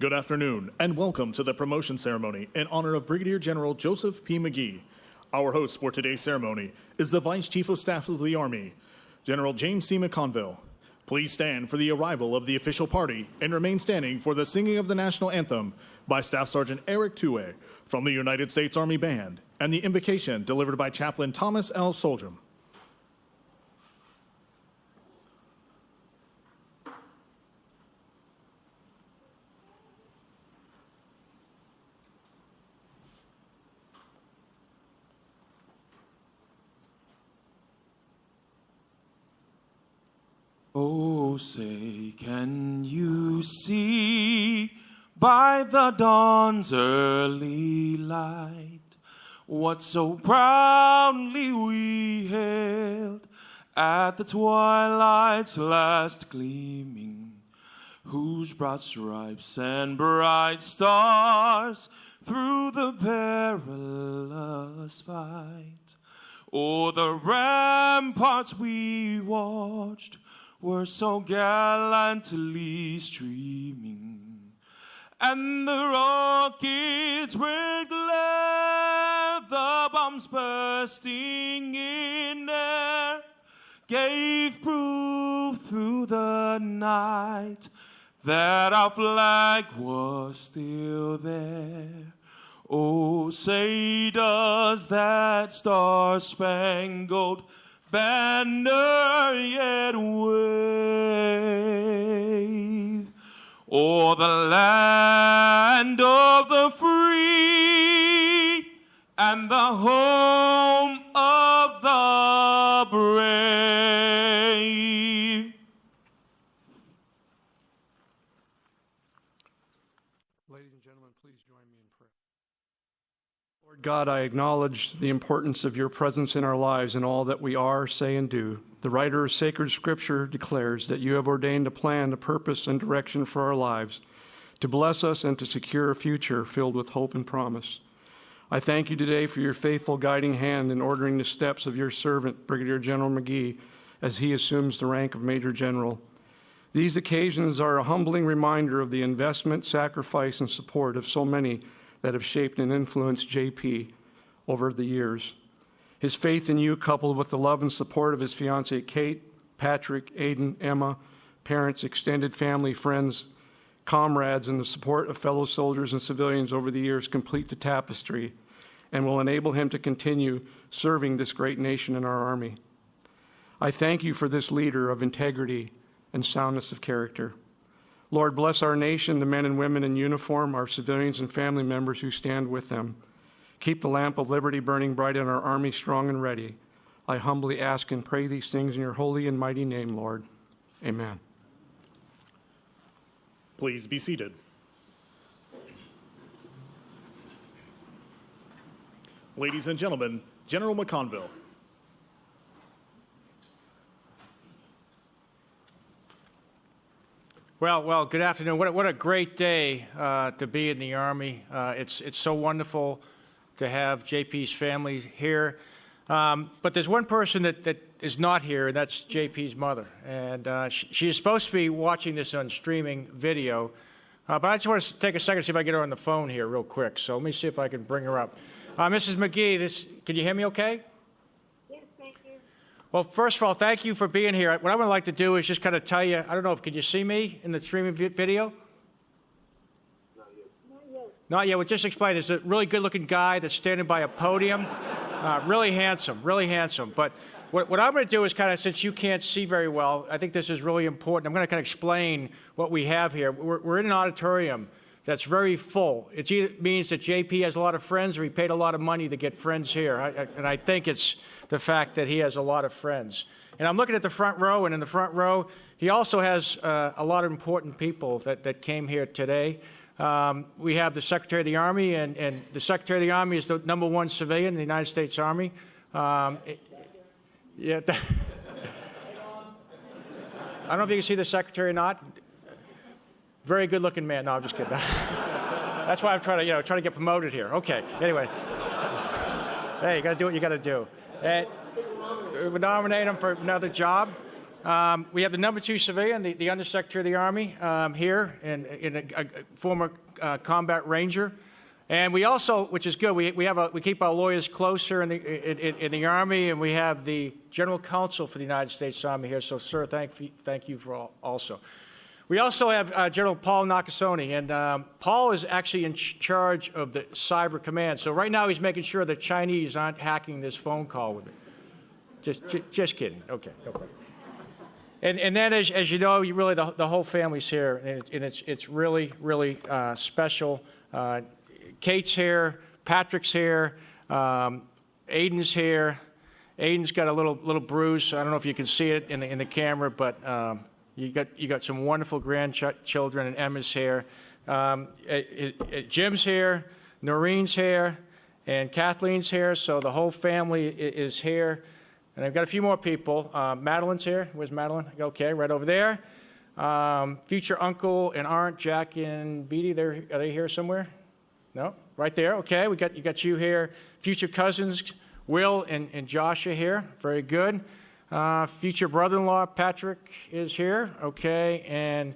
Good afternoon, and welcome to the promotion ceremony in honor of Brigadier General Joseph P. McGee. Our host for today's ceremony is the Vice Chief of Staff of the Army, General James C. McConville. Please stand for the arrival of the official party and remain standing for the singing of the national anthem by Staff Sergeant Eric Tuwe from the United States Army Band and the invocation delivered by Chaplain Thomas L. Soljum. Oh, say, can you see by the dawn's early light what so proudly we hailed at the twilight's last gleaming, whose broad stripes and bright stars through the perilous fight o'er the ramparts we watched were so gallantly streaming, and the rockets were glare, the bombs bursting in air, gave proof through the night that our flag was still there. Oh, say does that star-spangled banner yet wave o'er the land of the free and the home of the brave? Ladies and gentlemen, please join me in prayer. Lord God, I acknowledge the importance of your presence in our lives and all that we are, say, and do. The writer of sacred scripture declares that you have ordained a plan, a purpose, and direction for our lives, to bless us and to secure a future filled with hope and promise. I thank you today for your faithful guiding hand in ordering the steps of your servant, Brigadier General McGee, as he assumes the rank of Major General. These occasions are a humbling reminder of the investment, sacrifice, and support of so many that have shaped and influenced JP over the years. His faith in you, coupled with the love and support of his fiancée Kate, Patrick, Aiden, Emma, parents, extended family, friends, comrades, and the support of fellow soldiers and civilians over the years, complete the tapestry and will enable him to continue serving this great nation in our Army. I thank you for this leader of integrity and soundness of character. Lord, bless our nation, the men and women in uniform, our civilians and family members who stand with them. Keep the lamp of liberty burning bright in our Army, strong and ready. I humbly ask and pray these things in your holy and mighty name, Lord. Amen. Please be seated. Ladies and gentlemen, General McConville. Well, good afternoon. What a great day to be in the Army. It's so wonderful to have JP's family here. But there's one person that is not here, and that's JP's mother. And she is supposed to be watching this on streaming video. But I just want to take a second to see if I can get her on the phone here real quick. So let me see if I can bring her up. Mrs. McGee, can you hear me okay? Yes, thank you. Well, first of all, thank you for being here. What I would like to do is just kind of tell you, I don't know, can you see me in the streaming video? Not yet. Not yet. Well, just explain. There's a really good-looking guy that's standing by a podium. Really handsome, really handsome. But what I'm going to do is kind of, since you can't see very well, I think this is really important. I'm going to kind of explain what we have here. We're in an auditorium that's very full. It either means that JP has a lot of friends or he paid a lot of money to get friends here. And I think it's the fact that he has a lot of friends. And I'm looking at the front row, and in the front row, he also has a lot of important people that came here today. We have the Secretary of the Army, and the Secretary of the Army is the #1 civilian in the United States Army. I don't know if you can see the Secretary or not. Very good-looking man. No, I'm just kidding. That's why I'm trying to get promoted here. Okay. Anyway, hey, you got to do what you got to do. And we nominate him for another job. We have the number 2 civilian, the Undersecretary of the Army here, and a former combat ranger. And we also, which is good, we keep our lawyers close here in the Army, and we have the General Counsel for the United States Army here. So, sir, thank you for also. We also have General Paul Nakasone, and Paul is actually in charge of the Cyber Command. So right now he's making sure the Chinese aren't hacking this phone call with me. Just kidding. Okay, no problem. And then, as you know, really the whole family's here, and it's really, really special. Kate's here, Patrick's here, Aiden's here. Aiden's got a little bruise. I don't know if you can see it in the camera, but you got some wonderful grandchildren, and Emma's here. Jim's here, Noreen's here, and Kathleen's here. So the whole family is here. And I've got a few more people. Madeline's here. Where's Madeline? Okay, right over there. Future uncle and aunt, Jack and Beatty, are they here somewhere? No? Right there. Okay, you got you here. Future cousins, Will and Josh are here. Very good. Future brother-in-law, Patrick, is here. Okay, and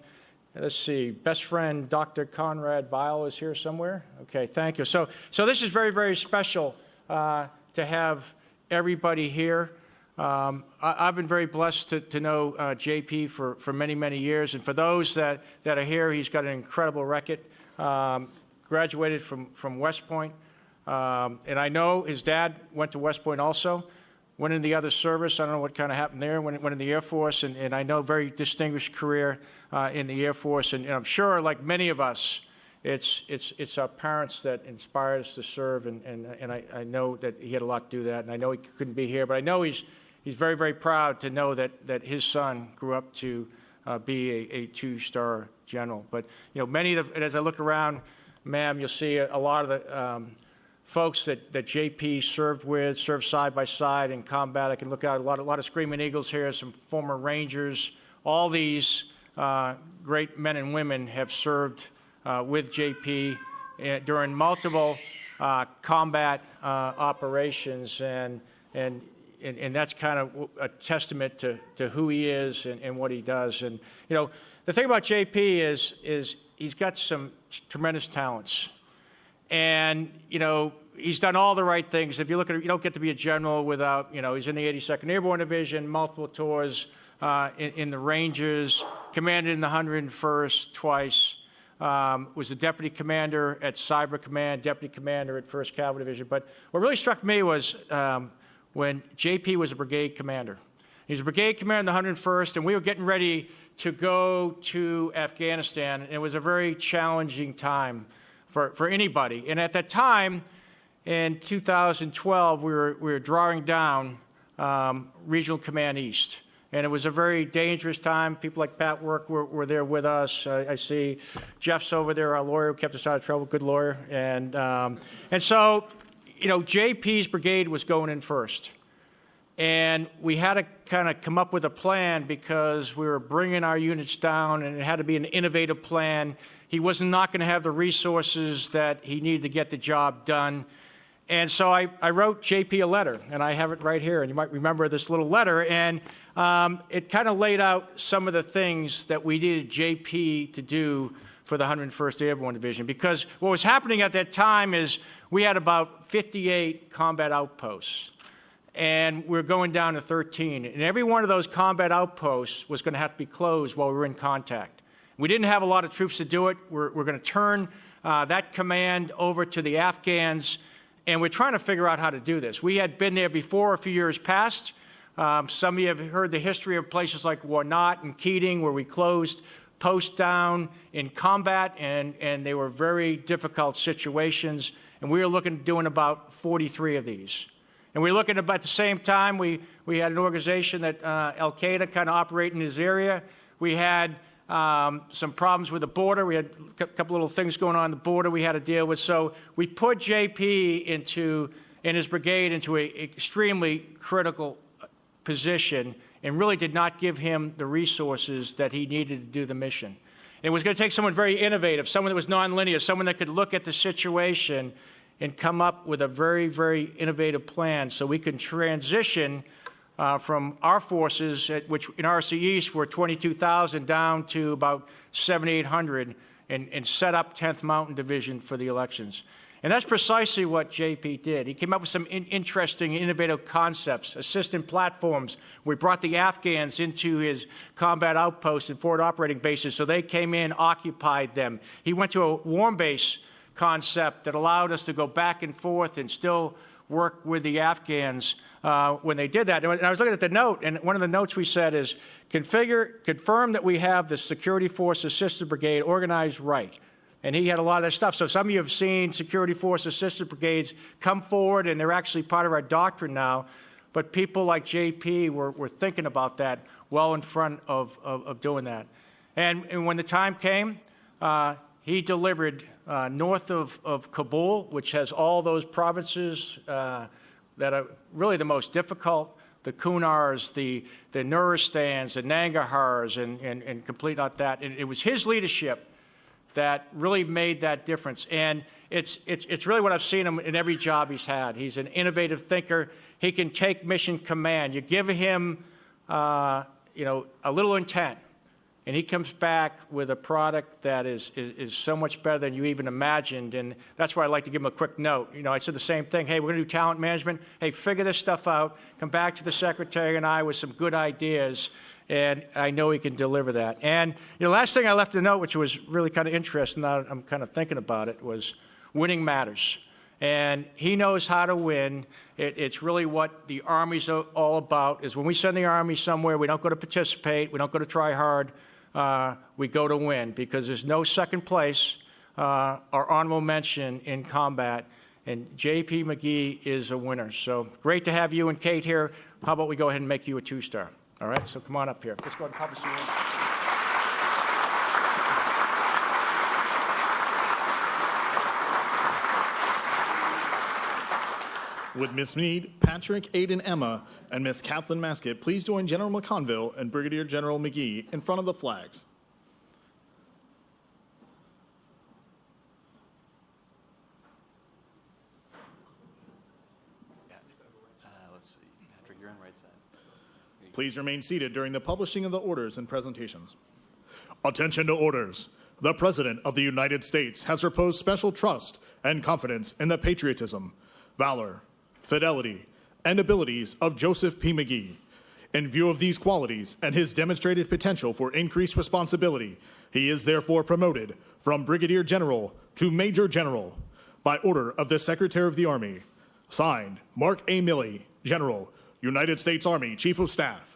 let's see, best friend, Dr. Conrad Weil, is here somewhere. Okay, thank you. So this is very, very special to have everybody here. I've been very blessed to know JP for many, many years. And for those that are here, he's got an incredible record. Graduated from West Point. And I know his dad went to West Point also. Went in the other service. I don't know what kind of happened there. Went in the Air Force. And I know very distinguished career in the Air Force. And I'm sure, like many of us, it's our parents that inspired us to serve. And I know that he had a lot to do that. And I know he couldn't be here. But I know he's very, very proud to know that his son grew up to be a 2-star general. But, you know, many of as I look around, ma'am, you'll see a lot of the folks that JP served side by side in combat. I can look at a lot of Screaming Eagles here, some former Rangers. All these great men and women have served with JP during multiple combat operations, and that's kind of a testament to who he is and what he does. And you know, the thing about JP is he's got some tremendous talents, and you know, he's done all the right things. If you look at it, you don't get to be a general without, you know, he's in the 82nd Airborne Division, multiple tours in the Rangers, commanded in the 101st twice. Was the deputy commander at Cyber Command, deputy commander at 1st Cavalry Division. But what really struck me was when JP was a brigade commander. He was a brigade commander in the 101st, and we were getting ready to go to Afghanistan. And it was a very challenging time for anybody. And at that time, in 2012, we were drawing down Regional Command East. And it was a very dangerous time. People like Pat Work were there with us. I see Jeff's over there, our lawyer who kept us out of trouble, good lawyer. And so, you know, JP's brigade was going in first. And we had to kind of come up with a plan because we were bringing our units down, and it had to be an innovative plan. He was not going to have the resources that he needed to get the job done. And so I wrote JP a letter, and I have it right here, and you might remember this little letter. And it kind of laid out some of the things that we needed JP to do for the 101st Airborne Division. Because what was happening at that time is we had about 58 combat outposts, and we're going down to 13. And every one of those combat outposts was going to have to be closed while we were in contact. We didn't have a lot of troops to do it. We're going to turn that command over to the Afghans, and we're trying to figure out how to do this. We had been there before a few years past. Some of you have heard the history of places like Warnot and Keating, where we closed posts down in combat, and they were very difficult situations. And we were looking at doing about 43 of these. And we were looking at the same time, we had an organization that Al-Qaeda kind of operate in this area. We had some problems with the border. We had a couple little things going on the border we had to deal with. So we put JP and his brigade into an extremely critical position and really did not give him the resources that he needed to do the mission. It was going to take someone very innovative, someone that was nonlinear, someone that could look at the situation and come up with a very, very innovative plan so we can transition from our forces, which in RC East were 22,000 down to about 7,800, and set up 10th Mountain Division for the elections. And that's precisely what JP did. He came up with some interesting, innovative concepts, assistant platforms. We brought the Afghans into his combat outposts and forward operating bases, so they came in, occupied them. He went to a warm base concept that allowed us to go back and forth and still work with the Afghans when they did that. And I was looking at the note, and one of the notes we said is, confirm that we have the Security Force Assistant Brigade organized right. And he had a lot of that stuff. So some of you have seen Security Force Assistant Brigades come forward, and they're actually part of our doctrine now. But people like JP were thinking about that well in front of doing that. And when the time came, he delivered north of Kabul, which has all those provinces that are really the most difficult, the Kunars, the Nuristans, the Nangarhars, and complete out that. And it was his leadership that really made that difference. And it's really what I've seen him in every job he's had. He's an innovative thinker. He can take mission command. You give him, a little intent, and he comes back with a product that is so much better than you even imagined. And that's why I'd like to give him a quick note. I said the same thing. Hey, we're going to do talent management. Hey, figure this stuff out. Come back to the secretary and I with some good ideas. And I know he can deliver that. And the last thing I left a note, which was really kind of interesting, now I'm kind of thinking about it, was winning matters. And he knows how to win. It's really what the Army's all about, is when we send the Army somewhere, we don't go to participate, we don't go to try hard, we go to win, because there's no second place or honorable mention in combat. And J.P. McGee is a winner. So great to have you and Kate here. How about we go ahead and make you a 2-star? All right, so come on up here. Let's go ahead and publish you in. With Miss Meade, Patrick, Aiden, Emma, and Miss Kathleen Maskett, please join General McConville and Brigadier General McGee in front of the flags. Let's see. Patrick, you're on right side. Please remain seated during the publishing of the orders and presentations. Attention to orders. The President of the United States has reposed special trust and confidence in the patriotism, valor, fidelity, and abilities of Joseph P. McGee. In view of these qualities and his demonstrated potential for increased responsibility, he is therefore promoted from Brigadier General to Major General by order of the Secretary of the Army. Signed, Mark A. Milley, General, United States Army Chief of Staff.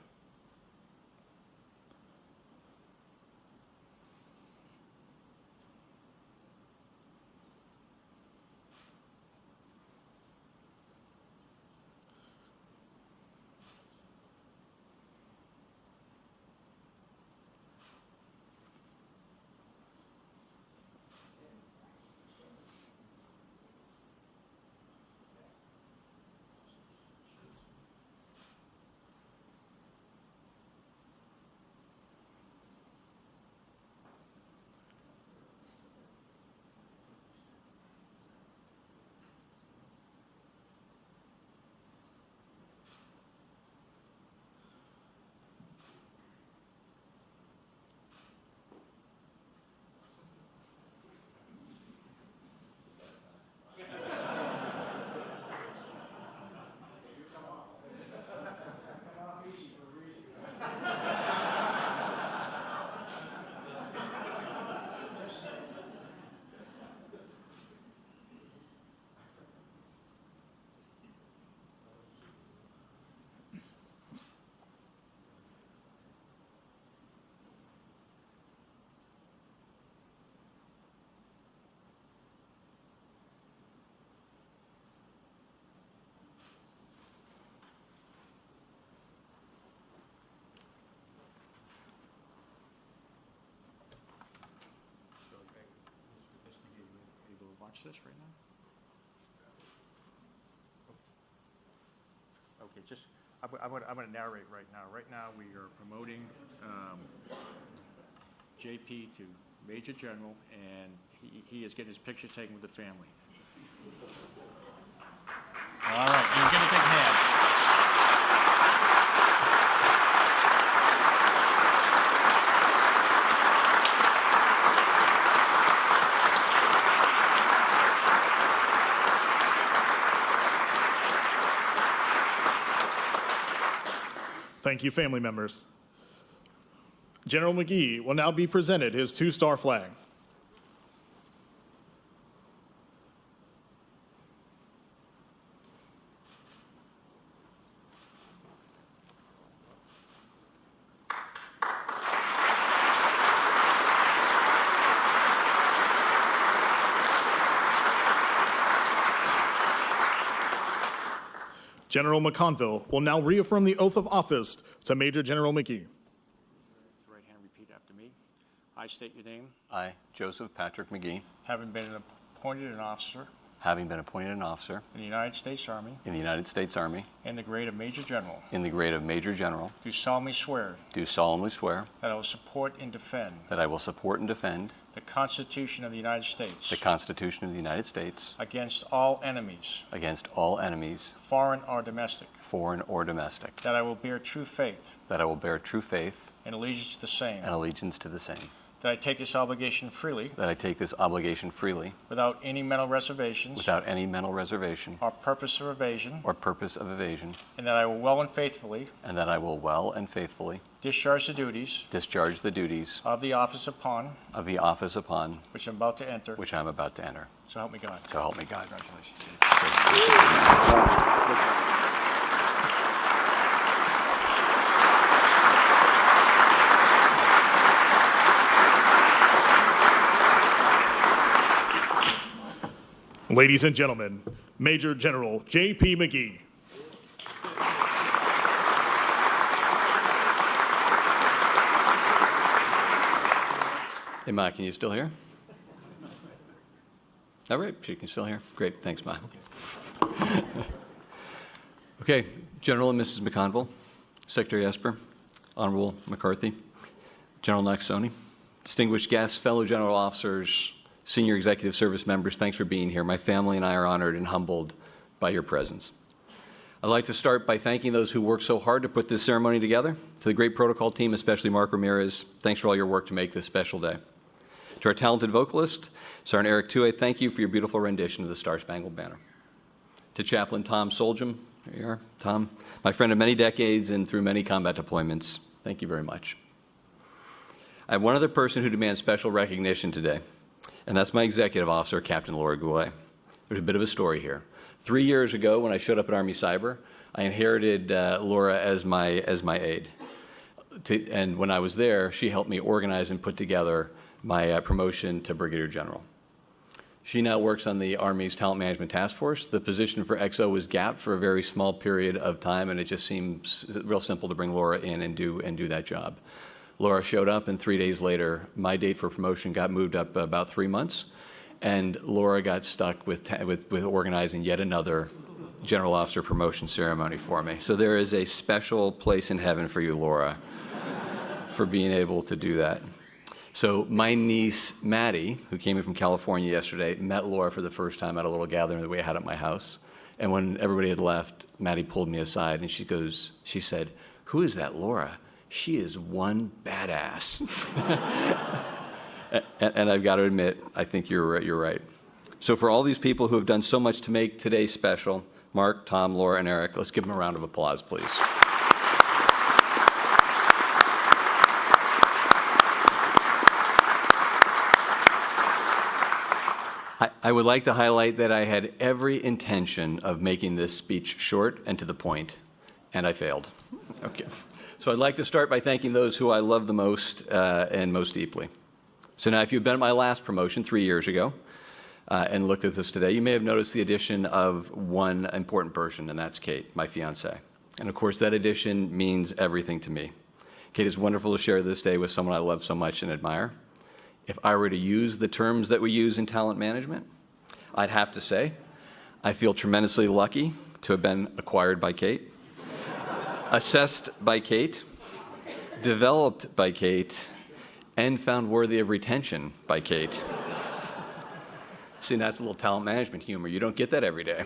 Watch this right now. Okay, I'm going to narrate right now. Right now, we are promoting JP to Major General, and he is getting his picture taken with the family. All right, you're going to take hand. Thank you, family members. General McGee will now be presented his two-star flag. General McConville will now reaffirm the oath of office to Major General McGee. Right hand, repeat after me. I state your name. I, Joseph Patrick McGee, Having been appointed an officer having been appointed an officer in the United States Army in the United States Army in the grade of Major General, in the grade of Major General, do solemnly swear do solemnly swear that I will support and defend that I will support and defend the Constitution of the United States the Constitution of the United States against all enemies, against all enemies, foreign or domestic, foreign or domestic, that I will bear true faith that I will bear true faith and allegiance to the same, and allegiance to the same, that I take this obligation freely that I take this obligation freely without any mental reservations without any mental reservation or purpose of evasion, or purpose of evasion, and that I will well and faithfully and that I will well and faithfully discharge the duties discharge the duties of the office upon of the office upon which I'm about to enter. which I am about to enter. So help me God. So help me God. Congratulations. Ladies and gentlemen, Major General J.P. McGee. Hey, Ma, can you still hear? All right, she can still hear. Great, thanks, Ma. Okay, General and Mrs. McConville, Secretary Esper, Honorable McCarthy, General Naxoni, distinguished guests, fellow general officers, senior executive service members, thanks for being here. My family and I are honored and humbled by your presence. I'd like to start by thanking those who worked so hard to put this ceremony together. To the great protocol team, especially Mark Ramirez, thanks for all your work to make this special day. To our talented vocalist, Sergeant Eric Tue, thank you for your beautiful rendition of the Star Spangled Banner. To Chaplain Tom Soljum, there you are, Tom, my friend of many decades and through many combat deployments, thank you very much. I have one other person who demands special recognition today, and that's my executive officer, Captain Laura Goulet. There's a bit of a story here. 3 years ago, when I showed up at Army Cyber, I inherited Laura as my aide. And when I was there, she helped me organize and put together my promotion to Brigadier General. She now works on the Army's Talent Management Task Force. The position for XO was gapped for a very small period of time, and it just seems real simple to bring Laura in and do that job. Laura showed up, and 3 days later, my date for promotion got moved up about 3 months, and Laura got stuck with organizing yet another general officer promotion ceremony for me. So there is a special place in heaven for you, Laura, for being able to do that. So my niece, Maddie, who came in from California yesterday, met Laura for the first time at a little gathering that we had at my house. And when everybody had left, Maddie pulled me aside, and she said, "Who is that Laura? She is one badass." And I've got to admit, I think you're right. So for all these people who have done so much to make today special, Mark, Tom, Laura, and Eric, let's give them a round of applause, please. I would like to highlight that I had every intention of making this speech short and to the point, and I failed. Okay. So I'd like to start by thanking those who I love the most and most deeply. So now, if you've been at my last promotion 3 years ago and looked at this today, you may have noticed the addition of one important person, and that's Kate, my fiancée. And of course, that addition means everything to me. Kate, it's wonderful to share this day with someone I love so much and admire. If I were to use the terms that we use in talent management, I'd have to say I feel tremendously lucky to have been acquired by Kate, assessed by Kate, developed by Kate, and found worthy of retention by Kate. See, that's a little talent management humor. You don't get that every day.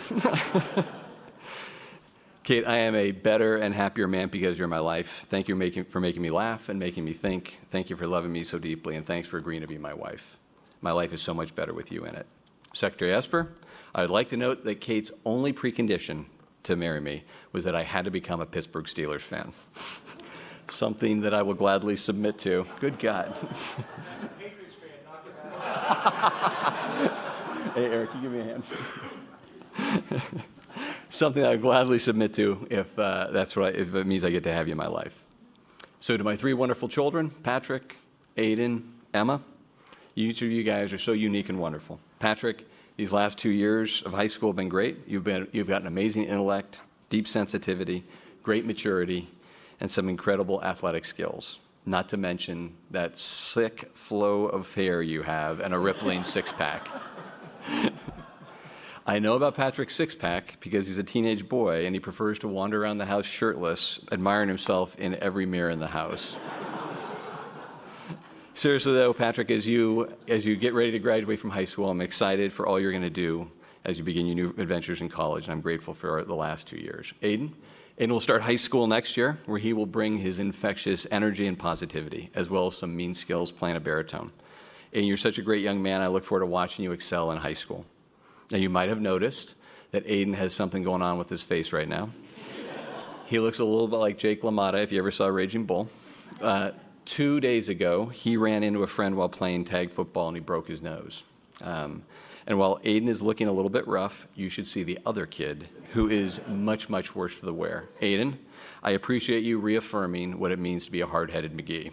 Kate, I am a better and happier man because you're my life. Thank you for making me laugh and making me think. Thank you for loving me so deeply, and thanks for agreeing to be my wife. My life is so much better with you in it. Secretary Esper, I would like to note that Kate's only precondition to marry me was that I had to become a Pittsburgh Steelers fan. Something that I will gladly submit to. Good God. Hey, Eric, you give me a hand. Something I would gladly submit to if if it means I get to have you in my life. So to my three wonderful children, Patrick, Aiden, Emma, each of you guys are so unique and wonderful. Patrick, these last 2 years of high school have been great. You've got an amazing intellect, deep sensitivity, great maturity, and some incredible athletic skills. Not to mention that sick flow of hair you have and a rippling six-pack. I know about Patrick's six-pack because he's a teenage boy and he prefers to wander around the house shirtless, admiring himself in every mirror in the house. Seriously though, Patrick, as you get ready to graduate from high school, I'm excited for all you're going to do as you begin your new adventures in college, and I'm grateful for the last 2 years. Aiden will start high school next year, where he will bring his infectious energy and positivity, as well as some mean skills playing a baritone. Aiden, you're such a great young man. I look forward to watching you excel in high school. Now, you might have noticed that Aiden has something going on with his face right now. He looks a little bit like Jake LaMotta, if you ever saw Raging Bull. 2 days ago, he ran into a friend while playing tag football, and he broke his nose. And while Aiden is looking a little bit rough, you should see the other kid, who is much, much worse for the wear. Aiden, I appreciate you reaffirming what it means to be a hard-headed McGee.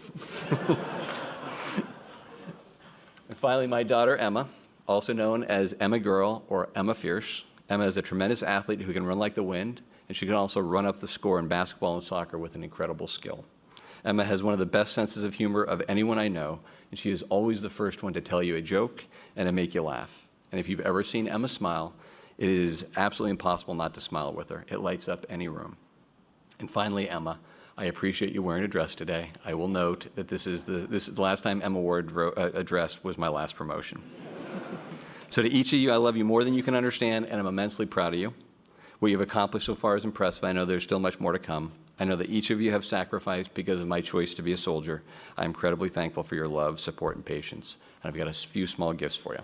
And finally, my daughter, Emma, also known as Emma Girl or Emma Fierce. Emma is a tremendous athlete who can run like the wind, and she can also run up the score in basketball and soccer with an incredible skill. Emma has one of the best senses of humor of anyone I know, and she is always the first one to tell you a joke and to make you laugh. And if you've ever seen Emma smile, it is absolutely impossible not to smile with her. It lights up any room. And finally, Emma, I appreciate you wearing a dress today. I will note that this is the last time Emma wore a dress was my last promotion. So to each of you, I love you more than you can understand, and I'm immensely proud of you. What you've accomplished so far is impressive. I know there's still much more to come. I know that each of you have sacrificed because of my choice to be a soldier. I'm incredibly thankful for your love, support, and patience. And I've got a few small gifts for you.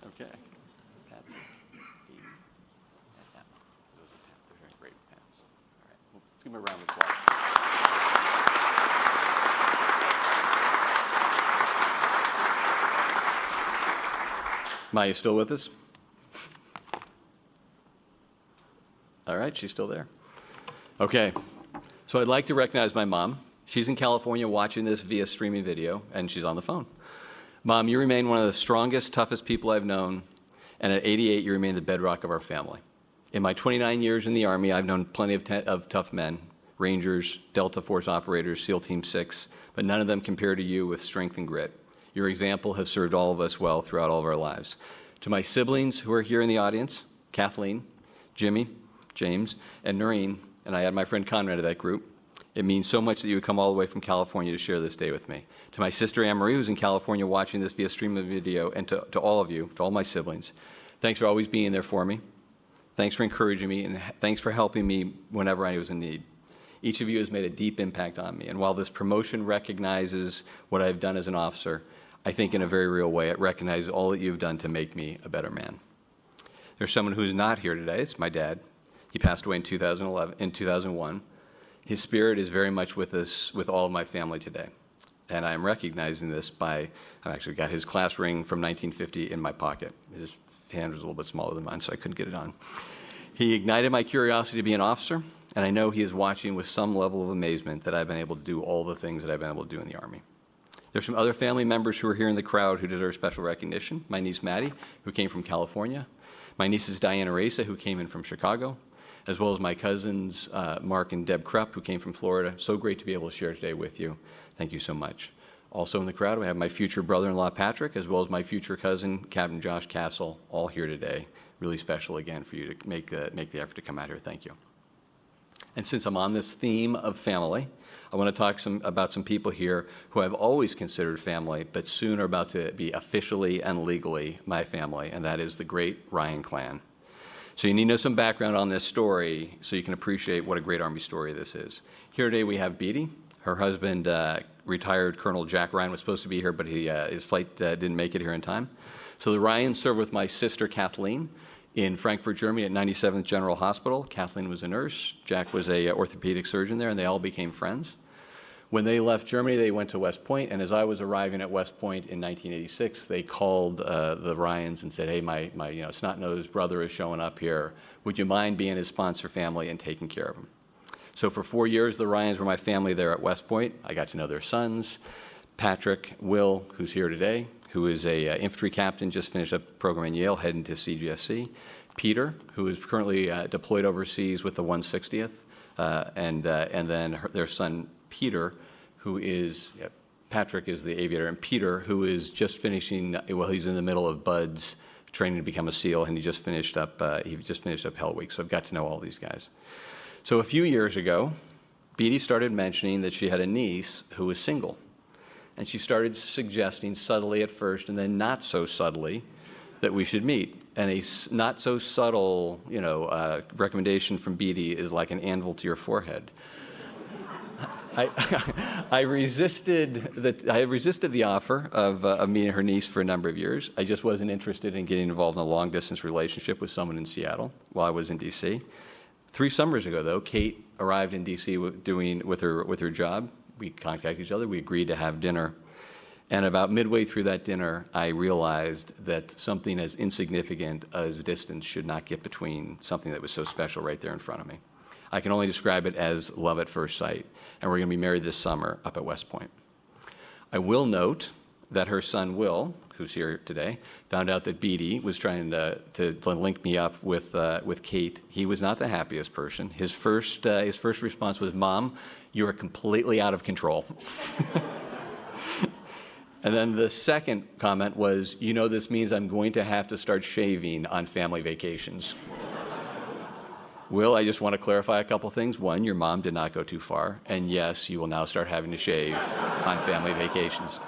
Okay. Patrick, Aiden, and Emma. Those are great pens. All right. Well, let's give them a round of applause. Maya still with us? All right, she's still there. Okay. So I'd like to recognize my mom. She's in California watching this via streaming video, and she's on the phone. Mom, you remain one of the strongest, toughest people I've known, and at 88, you remain the bedrock of our family. In my 29 years in the Army, I've known plenty of tough men, Rangers, Delta Force operators, SEAL Team 6, but none of them compare to you with strength and grit. Your example has served all of us well throughout all of our lives. To my siblings who are here in the audience, Kathleen, Jimmy, James, and Noreen, and I add my friend Conrad to that group, it means so much that you would come all the way from California to share this day with me. To my sister Anne-Marie, who's in California watching this via stream of video, and to all of you, to all my siblings, thanks for always being there for me. Thanks for encouraging me, and thanks for helping me whenever I was in need. Each of you has made a deep impact on me, and while this promotion recognizes what I've done as an officer, I think in a very real way it recognizes all that you've done to make me a better man. There's someone who's not here today. It's my dad. He passed away in 2001. His spirit is very much with us, with all of my family today. And I'm recognizing this by, I've actually got his class ring from 1950 in my pocket. His hand was a little bit smaller than mine, so I couldn't get it on. He ignited my curiosity to be an officer, and I know he is watching with some level of amazement that I've been able to do all the things that I've been able to do in the Army. There's some other family members who are here in the crowd who deserve special recognition. My niece Maddie, who came from California. My nieces Diana Raisa, who came in from Chicago, as well as my cousins, Mark and Deb Krupp, who came from Florida. So great to be able to share today with you. Thank you so much. Also in the crowd, we have my future brother-in-law, Patrick, as well as my future cousin, Captain Josh Castle, all here today. Really special, again, for you to make the effort to come out here. Thank you. And since I'm on this theme of family, I want to talk about some people here who I've always considered family, but soon are about to be officially and legally my family, and that is the great Ryan clan. So you need to know some background on this story so you can appreciate what a great Army story this is. Here today we have Beatty. Her husband, retired Colonel Jack Ryan, was supposed to be here, but his flight didn't make it here in time. So the Ryans served with my sister Kathleen in Frankfurt, Germany at 97th General Hospital. Kathleen was a nurse. Jack was a orthopedic surgeon there, and they all became friends. When they left Germany, they went to West Point, and as I was arriving at West Point in 1986, they called the Ryans and said, hey, my snot-nosed brother is showing up here. Would you mind being his sponsor family and taking care of him? So for 4 years, the Ryans were my family there at West Point. I got to know their sons, Patrick, Will, who's here today, who is a infantry captain, just finished up a program in Yale, heading to CGSC. Peter, who is currently deployed overseas with the 160th, and then their son, Peter, who is, Patrick is the aviator, and Peter, who is just finishing, well, he's in the middle of BUDS, training to become a SEAL, and he just finished up Hell Week, so I've got to know all these guys. So a few years ago, Beatty started mentioning that she had a niece who was single. And she started suggesting subtly at first, and then not so subtly, that we should meet. And a not so subtle, recommendation from Beatty is like an anvil to your forehead. I resisted the offer of meeting her niece for a number of years. I just wasn't interested in getting involved in a long-distance relationship with someone in Seattle while I was in D.C. 3 summers ago, though, Kate arrived in D.C. with her job. We contacted each other. We agreed to have dinner. And about midway through that dinner, I realized that something as insignificant as distance should not get between something that was so special right there in front of me. I can only describe it as love at first sight. And we're going to be married this summer up at West Point. I will note that her son, Will, who's here today, found out that Beatty was trying to link me up with Kate. He was not the happiest person. His first response was, "Mom, you are completely out of control." And then the second comment was, this means I'm going to have to start shaving on family vacations. Will, I just want to clarify a couple things. One, your mom did not go too far. And yes, you will now start having to shave on family vacations.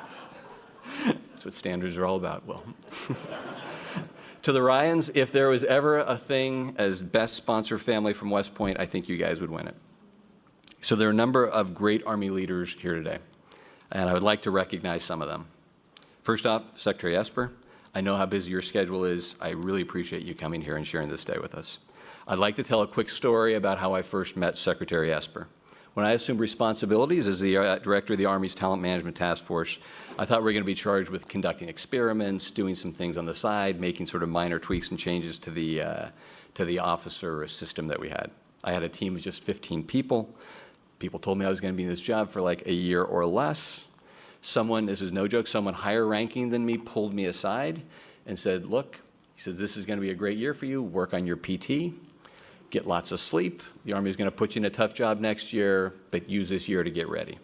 That's what standards are all about, Will. To the Ryans, if there was ever a thing as best sponsor family from West Point, I think you guys would win it. So there are a number of great Army leaders here today, and I would like to recognize some of them. First off, Secretary Esper, I know how busy your schedule is. I really appreciate you coming here and sharing this day with us. I'd like to tell a quick story about how I first met Secretary Esper. When I assumed responsibilities as the director of the Army's Talent Management Task Force, I thought we were going to be charged with conducting experiments, doing some things on the side, making sort of minor tweaks and changes to the officer system that we had. I had a team of just 15 people. People told me I was going to be in this job for like a year or less. Someone, this is no joke, someone higher ranking than me pulled me aside and said, look, he says, this is going to be a great year for you. Work on your PT. Get lots of sleep. The Army is going to put you in a tough job next year, but use this year to get ready.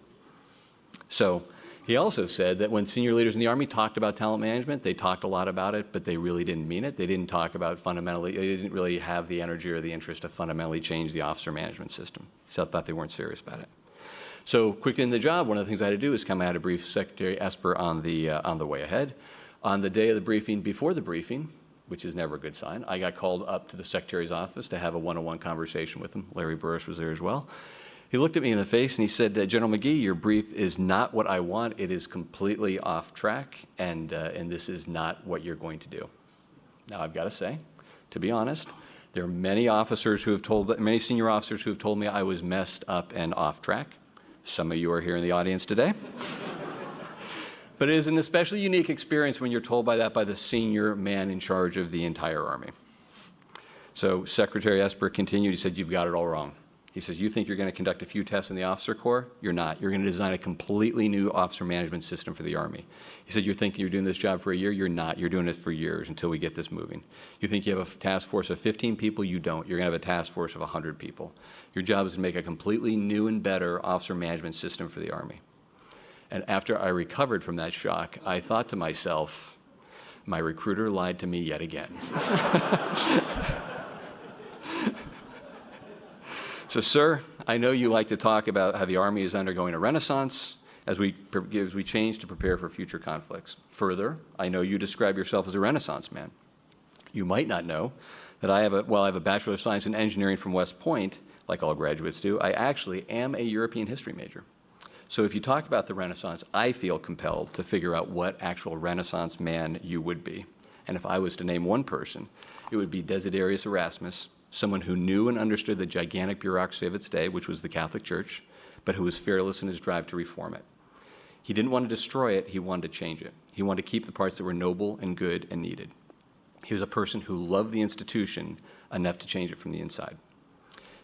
So he also said that when senior leaders in the Army talked about talent management, they talked a lot about it, but they really didn't mean it. They didn't talk about fundamentally, they didn't really have the energy or the interest to fundamentally change the officer management system. So I thought they weren't serious about it. So quickly in the job, one of the things I had to do is come out to brief Secretary Esper on the way ahead. On the day of the briefing, before the briefing, which is never a good sign, I got called up to the Secretary's office to have a one-on-one conversation with him. Larry Burris was there as well. He looked at me in the face and he said, General McGee, your brief is not what I want. It is completely off track, and this is not what you're going to do. Now, I've got to say, to be honest, there are many senior officers who have told me I was messed up and off track. Some of you are here in the audience today. But it is an especially unique experience when you're told by the senior man in charge of the entire Army. So Secretary Esper continued, he said, you've got it all wrong. He says, you think you're going to conduct a few tests in the officer corps? You're not. You're going to design a completely new officer management system for the Army. He said, you're thinking you're doing this job for a year? You're not. You're doing it for years until we get this moving. You think you have a task force of 15 people? You don't. You're going to have a task force of 100 people. Your job is to make a completely new and better officer management system for the Army. And after I recovered from that shock, I thought to myself, my recruiter lied to me yet again. So, sir, I know you like to talk about how the Army is undergoing a renaissance as we change to prepare for future conflicts. Further, I know you describe yourself as a Renaissance man. You might not know that while I have a Bachelor of Science in Engineering from West Point, like all graduates do, I actually am a European history major. So if you talk about the Renaissance, I feel compelled to figure out what actual Renaissance man you would be. And if I was to name one person, it would be Desiderius Erasmus, someone who knew and understood the gigantic bureaucracy of its day, which was the Catholic Church, but who was fearless in his drive to reform it. He didn't want to destroy it, he wanted to change it. He wanted to keep the parts that were noble and good and needed. He was a person who loved the institution enough to change it from the inside.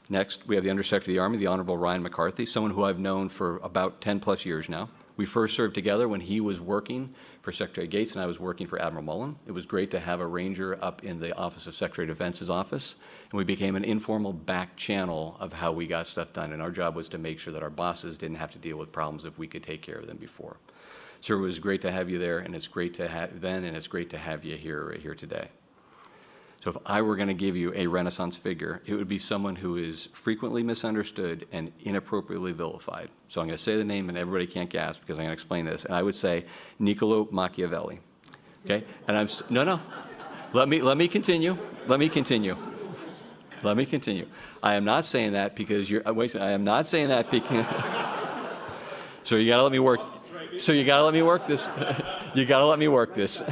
Next, we have the Undersecretary of the Army, the Honorable Ryan McCarthy, someone who I've known for about 10 plus years now. We first served together when he was working for Secretary Gates and I was working for Admiral Mullen. It was great to have a Ranger up in the Office of Secretary of Defense's office, and we became an informal back channel of how we got stuff done, and our job was to make sure that our bosses didn't have to deal with problems if we could take care of them before. Sir, it was great to have you there, and it's great to have then, and it's great to have you here today. So if I were going to give you a Renaissance figure, it would be someone who is frequently misunderstood and inappropriately vilified. So I'm going to say the name, and everybody can't gasp because I'm going to explain this. And I would say Niccolo Machiavelli. Okay? And no. Let me continue. Let me continue. I am not saying that because I am not saying that because. So you got to let me work. So you got to let me work this. You got to let me work this.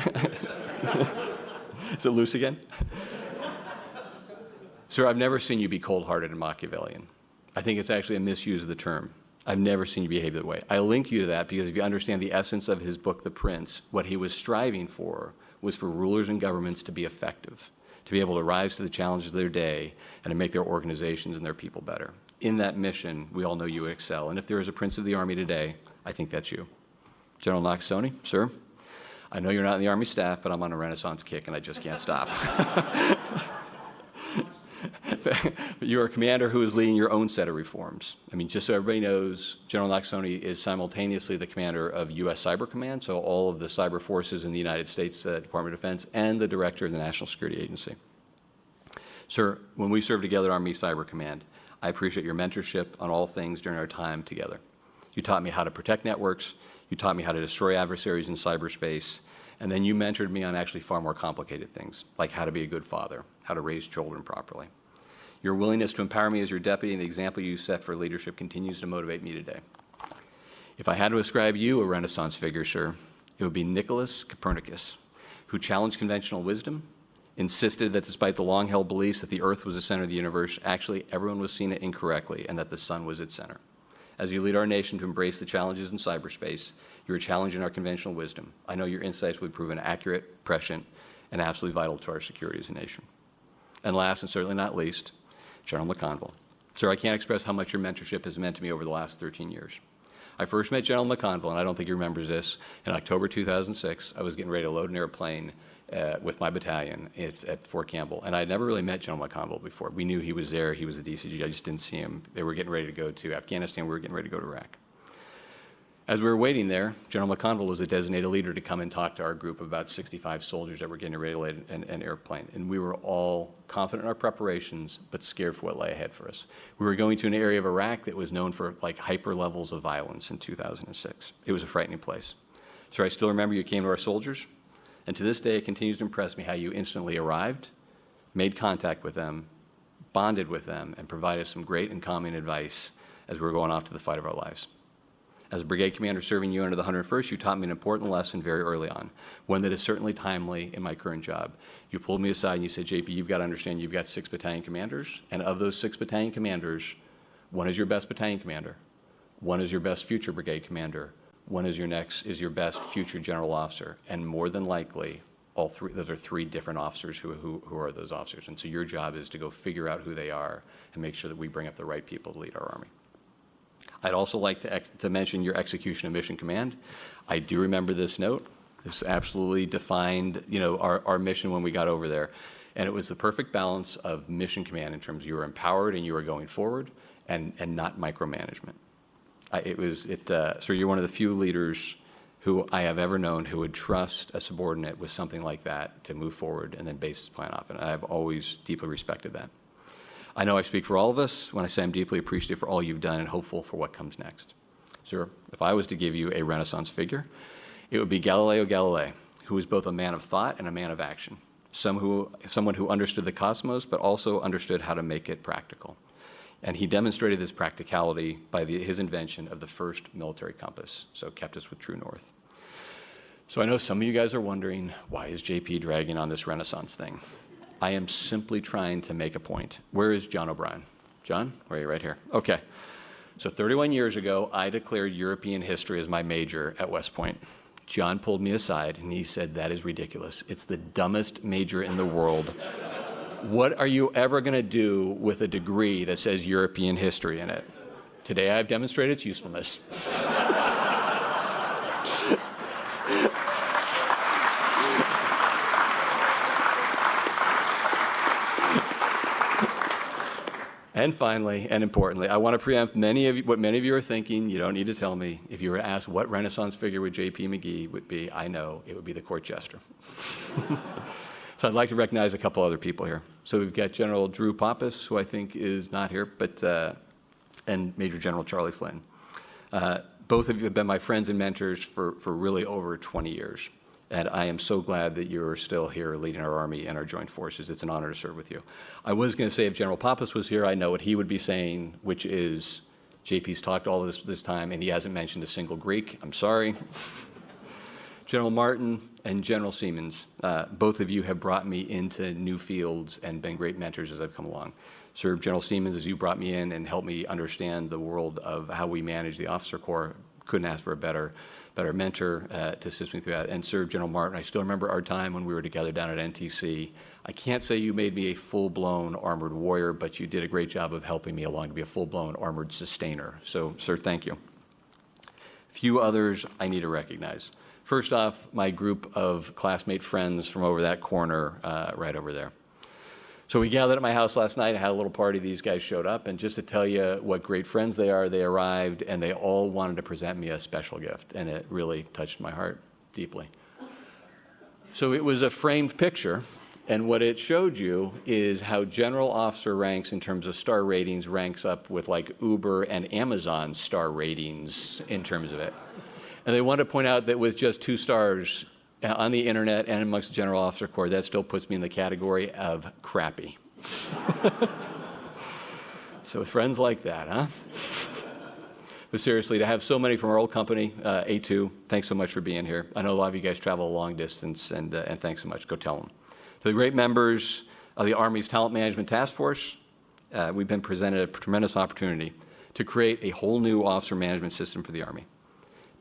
Is it loose again? Sir, I've never seen you be cold-hearted and Machiavellian. I think it's actually a misuse of the term. I've never seen you behave that way. I link you to that because if you understand the essence of his book, The Prince, what he was striving for was for rulers and governments to be effective, to be able to rise to the challenges of their day and to make their organizations and their people better. In that mission, we all know you excel. And if there is a Prince of the Army today, I think that's you. General Nakasone, sir, I know you're not in the Army staff, but I'm on a Renaissance kick and I just can't stop. You're a commander who is leading your own set of reforms. I mean, just so everybody knows, General Nakasone is simultaneously the commander of U.S. Cyber Command, so all of the cyber forces in the United States Department of Defense, and the director of the National Security Agency. Sir, when we served together at Army Cyber Command, I appreciate your mentorship on all things during our time together. You taught me how to protect networks, you taught me how to destroy adversaries in cyberspace, and then you mentored me on actually far more complicated things, like how to be a good father, how to raise children properly. Your willingness to empower me as your deputy and the example you set for leadership continues to motivate me today. If I had to ascribe you a Renaissance figure, sir, it would be Nicholas Copernicus, who challenged conventional wisdom, insisted that despite the long-held beliefs that the Earth was the center of the universe, actually everyone was seeing it incorrectly and that the sun was its center. As you lead our nation to embrace the challenges in cyberspace, you are challenging our conventional wisdom. I know your insights would prove accurate, prescient, and absolutely vital to our security as a nation. And last, and certainly not least, General McConville. Sir, I can't express how much your mentorship has meant to me over the last 13 years. I first met General McConville, and I don't think he remembers this, in October 2006. I was getting ready to load an airplane with my battalion at Fort Campbell, and I had never really met General McConville before. We knew he was there. He was a DCG. I just didn't see him. They were getting ready to go to Afghanistan. We were getting ready to go to Iraq. As we were waiting there, General McConville was a designated leader to come and talk to our group of about 65 soldiers that were getting ready to land an airplane. And we were all confident in our preparations, but scared for what lay ahead for us. We were going to an area of Iraq that was known for like hyper levels of violence in 2006. It was a frightening place. So I still remember you came to our soldiers, and to this day it continues to impress me how you instantly arrived, made contact with them, bonded with them, and provided some great and calming advice as we were going off to the fight of our lives. As a brigade commander serving you under the 101st, you taught me an important lesson very early on, one that is certainly timely in my current job. You pulled me aside and you said, JP, you've got to understand you've got 6 battalion commanders, and of those 6 battalion commanders, one is your best battalion commander, one is your best future brigade commander, one is your best future general officer, and more than likely, those are 3 different officers who are those officers. And so your job is to go figure out who they are and make sure that we bring up the right people to lead our Army. I'd also like to mention your execution of mission command. I do remember this note. This absolutely defined, our mission when we got over there. And it was the perfect balance of mission command in terms of you were empowered and you were going forward and not micromanagement. So you're one of the few leaders who I have ever known who would trust a subordinate with something like that to move forward and then base his plan off. And I've always deeply respected that. I know I speak for all of us when I say I'm deeply appreciative for all you've done and hopeful for what comes next. Sir, if I was to give you a Renaissance figure, it would be Galileo Galilei, who was both a man of thought and a man of action. someone who understood the cosmos, but also understood how to make it practical. And he demonstrated this practicality by his invention of the first military compass, so it kept us with true north. So I know some of you guys are wondering, why is JP dragging on this Renaissance thing? I am simply trying to make a point. Where is John O'Brien? John, where are you? Right here. Okay. So 31 years ago, I declared European history as my major at West Point. John pulled me aside and he said, that is ridiculous. It's the dumbest major in the world. What are you ever going to do with a degree that says European history in it? Today I've demonstrated its usefulness. And finally, and importantly, I want to preempt what many of you are thinking. You don't need to tell me. If you were asked what Renaissance figure would J.P. McGee would be, I know it would be the court jester. So I'd like to recognize a couple other people here. So we've got General Drew Pappas, who I think is not here, and Major General Charlie Flynn. Both of you have been my friends and mentors for really over 20 years. And I am so glad that you're still here leading our Army and our joint forces. It's an honor to serve with you. I was going to say if General Pappas was here, I know what he would be saying, which is, JP's talked all this time, and he hasn't mentioned a single Greek. I'm sorry. General Martin and General Siemens, both of you have brought me into new fields and been great mentors as I've come along. Sir General Siemens, as you brought me in and helped me understand the world of how we manage the officer corps, couldn't ask for a better mentor to assist me through that. And Sir General Martin, I still remember our time when we were together down at NTC. I can't say you made me a full-blown armored warrior, but you did a great job of helping me along to be a full-blown armored sustainer. So, sir, thank you. A few others I need to recognize. First off, my group of classmate friends from over that corner right over there. So we gathered at my house last night, I had a little party, these guys showed up, and just to tell you what great friends they are, they arrived and they all wanted to present me a special gift, and it really touched my heart deeply. So it was a framed picture, and what it showed you is how general officer ranks in terms of star ratings ranks up with like Uber and Amazon star ratings in terms of it. And they wanted to point out that with just 2 stars, on the internet and amongst the General Officer Corps, that still puts me in the category of crappy. So with friends like that, huh? But seriously, to have so many from our old company, A2, thanks so much for being here. I know a lot of you guys travel a long distance, and thanks so much. Go tell them. To the great members of the Army's Talent Management Task Force, we've been presented a tremendous opportunity to create a whole new officer management system for the Army.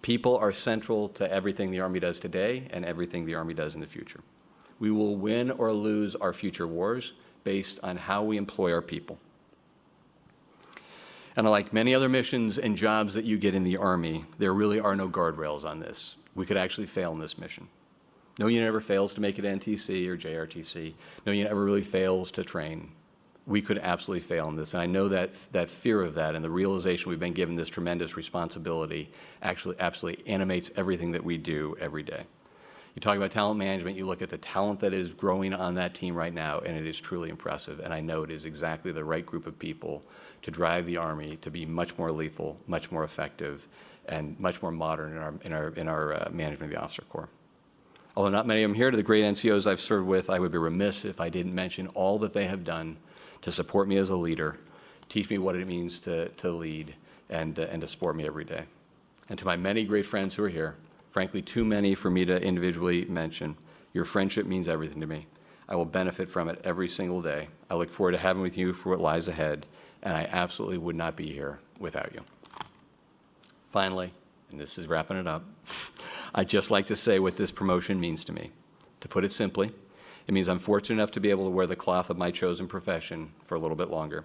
People are central to everything the Army does today and everything the Army does in the future. We will win or lose our future wars based on how we employ our people. And like many other missions and jobs that you get in the Army, there really are no guardrails on this. We could actually fail in this mission. No unit ever fails to make it NTC or JRTC. No unit ever really fails to train. We could absolutely fail in this. And I know that fear of that and the realization we've been given this tremendous responsibility actually absolutely animates everything that we do every day. You talk about talent management, you look at the talent that is growing on that team right now, and it is truly impressive. And I know it is exactly the right group of people to drive the Army to be much more lethal, much more effective, and much more modern in our management of the officer corps. Although not many of them here, to the great NCOs I've served with, I would be remiss if I didn't mention all that they have done to support me as a leader, teach me what it means to lead, and to support me every day. And to my many great friends who are here, frankly, too many for me to individually mention, your friendship means everything to me. I will benefit from it every single day. I look forward to having with you for what lies ahead, and I absolutely would not be here without you. Finally, and this is wrapping it up, I'd just like to say what this promotion means to me. To put it simply, it means I'm fortunate enough to be able to wear the cloth of my chosen profession for a little bit longer.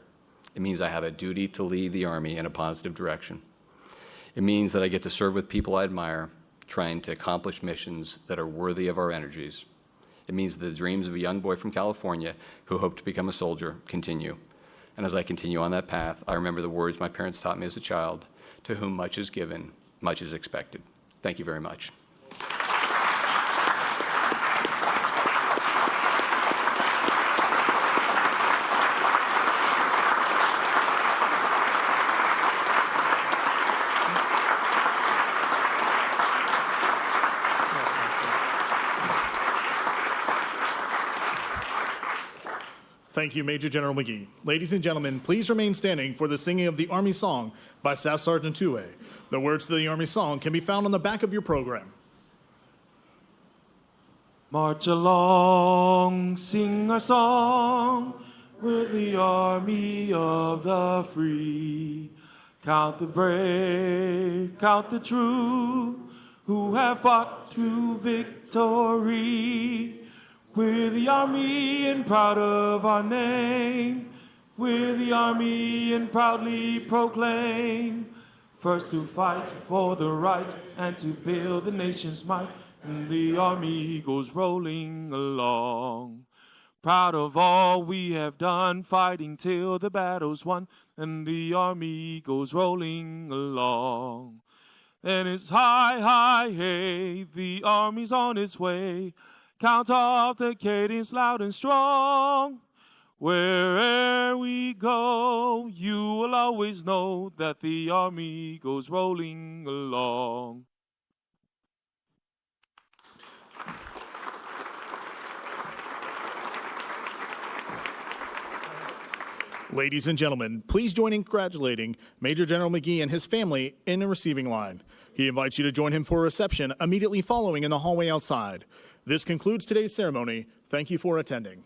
It means I have a duty to lead the Army in a positive direction. It means that I get to serve with people I admire, trying to accomplish missions that are worthy of our energies. It means that the dreams of a young boy from California who hoped to become a soldier continue. And as I continue on that path, I remember the words my parents taught me as a child, to whom much is given, much is expected. Thank you very much. Thank you, Major General McGee. Ladies and gentlemen, please remain standing for the singing of the Army Song by Staff Sergeant Tue. The words to the Army Song can be found on the back of your program. March along, sing our song, we're the army of the free. Count the brave, count the true, who have fought to victory. We're the army and proud of our name. We're the army and proudly proclaim. First to fight for the right and to build the nation's might. And the army goes rolling along. Proud of all we have done, fighting till the battle's won. And the army goes rolling along. And it's hi, hi, hey, the army's on its way. Count off the cadence loud and strong. Where'er we go, you will always know that the army goes rolling along. Ladies and gentlemen, please join in congratulating Major General McGee and his family in the receiving line. He invites you to join him for a reception immediately following in the hallway outside. This concludes today's ceremony. Thank you for attending.